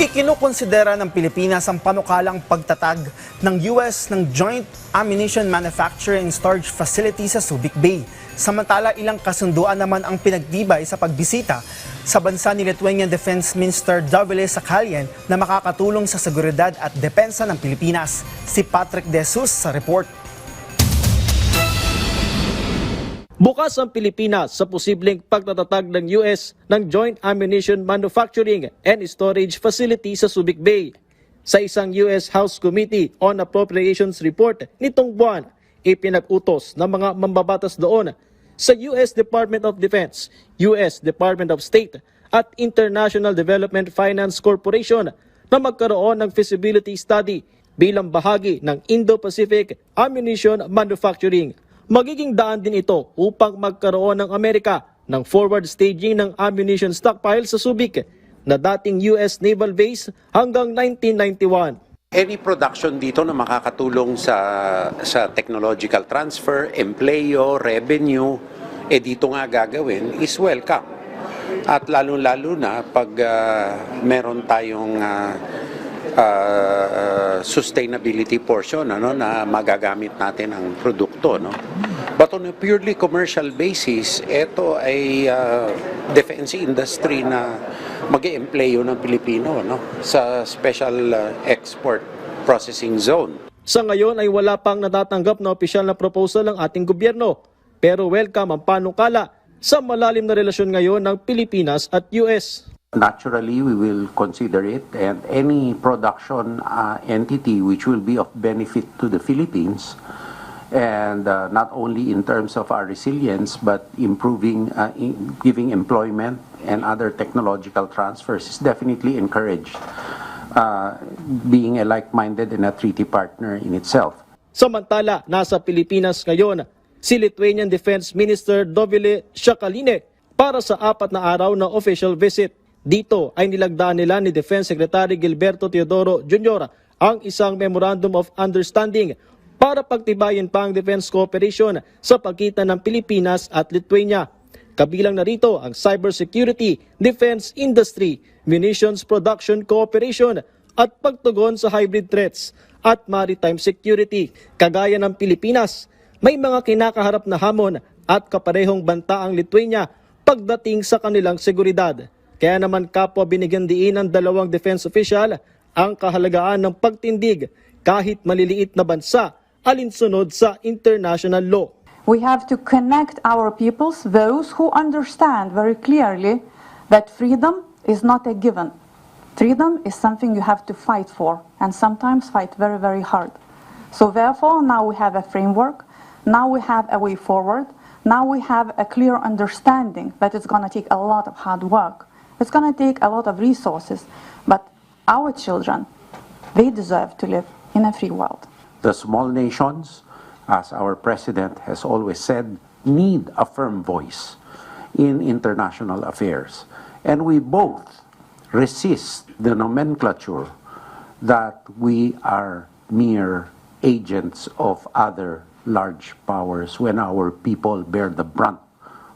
Ikinukonsidera ng Pilipinas ang panukalang pagtatag ng US ng Joint Ammunition Manufacturing and Storage Facility sa Subic Bay. Samantala, ilang kasunduan naman ang pinagtibay sa pagbisita sa bansa ni Lithuanian Defense Minister Dovilis Sakhalin na makakatulong sa seguridad at depensa ng Pilipinas. Si Patrick De Jesus sa report. Bukas ang Pilipinas sa posibleng pagtatatag ng US ng Joint Ammunition Manufacturing and Storage Facility sa Subic Bay. Sa isang US House Committee on Appropriations report nitong buwan, ipinag-utos ng mga mambabatas doon sa US Department of Defense, US Department of State at International Development Finance Corporation na magkaroon ng feasibility study bilang bahagi ng Indo-Pacific Ammunition Manufacturing. Magiging daan din ito upang magkaroon ng Amerika ng forward staging ng ammunition stockpile sa Subic na dating US Naval Base hanggang 1991. Any production dito na makakatulong sa technological transfer, empleo, revenue, dito nga gagawin is welcome. At lalo-lalo na pag meron tayong sustainability portion na magagamit natin ang produkto. But on a purely commercial basis, ito ay defense industry na mag-e-employo ng Pilipino sa special export processing zone. Sa ngayon ay wala pang natatanggap na opisyal na proposal ng ating gobyerno, pero welcome ang panukala sa malalim na relasyon ngayon ng Pilipinas at US. Naturally, we will consider it, and any production entity which will be of benefit to the Philippines, and not only in terms of our resilience, but improving, giving employment and other technological transfers is definitely encouraged, being a like-minded and a treaty partner in itself. Samantala, nasa Pilipinas ngayon si Lithuanian Defense Minister Dovilis Sakhalin para sa 4 na araw na official visit. Dito ay nilagdaan nila ni Defense Secretary Gilberto Teodoro Jr. ang isang Memorandum of Understanding para pagtibayin pa ang defense cooperation sa pagitan ng Pilipinas at Lithuania. Kabilang na rito ang cybersecurity, defense industry, munitions production cooperation at pagtugon sa hybrid threats at maritime security. Kagaya ng Pilipinas, may mga kinakaharap na hamon at kaparehong banta ang Lithuania pagdating sa kanilang seguridad. Kaya naman kapwa binigyan diin ng dalawang defense official ang kahalagaan ng pagtindig kahit maliliit na bansa alinsunod sa international law. We have to connect our peoples, those who understand very clearly that freedom is not a given. Freedom is something you have to fight for, and sometimes fight very, very hard. So therefore, now we have a framework, now we have a way forward, now we have a clear understanding that it's going to take a lot of hard work. It's going to take a lot of resources, but our children, they deserve to live in a free world. The small nations, as our president has always said, need a firm voice in international affairs. And we both resist the nomenclature that we are mere agents of other large powers when our people bear the brunt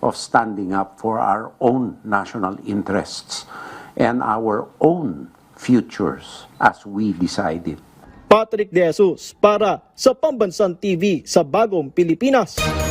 of standing up for our own national interests and our own futures as we decide it. Patrick De Jesus para sa Pambansang TV sa Bagong Pilipinas.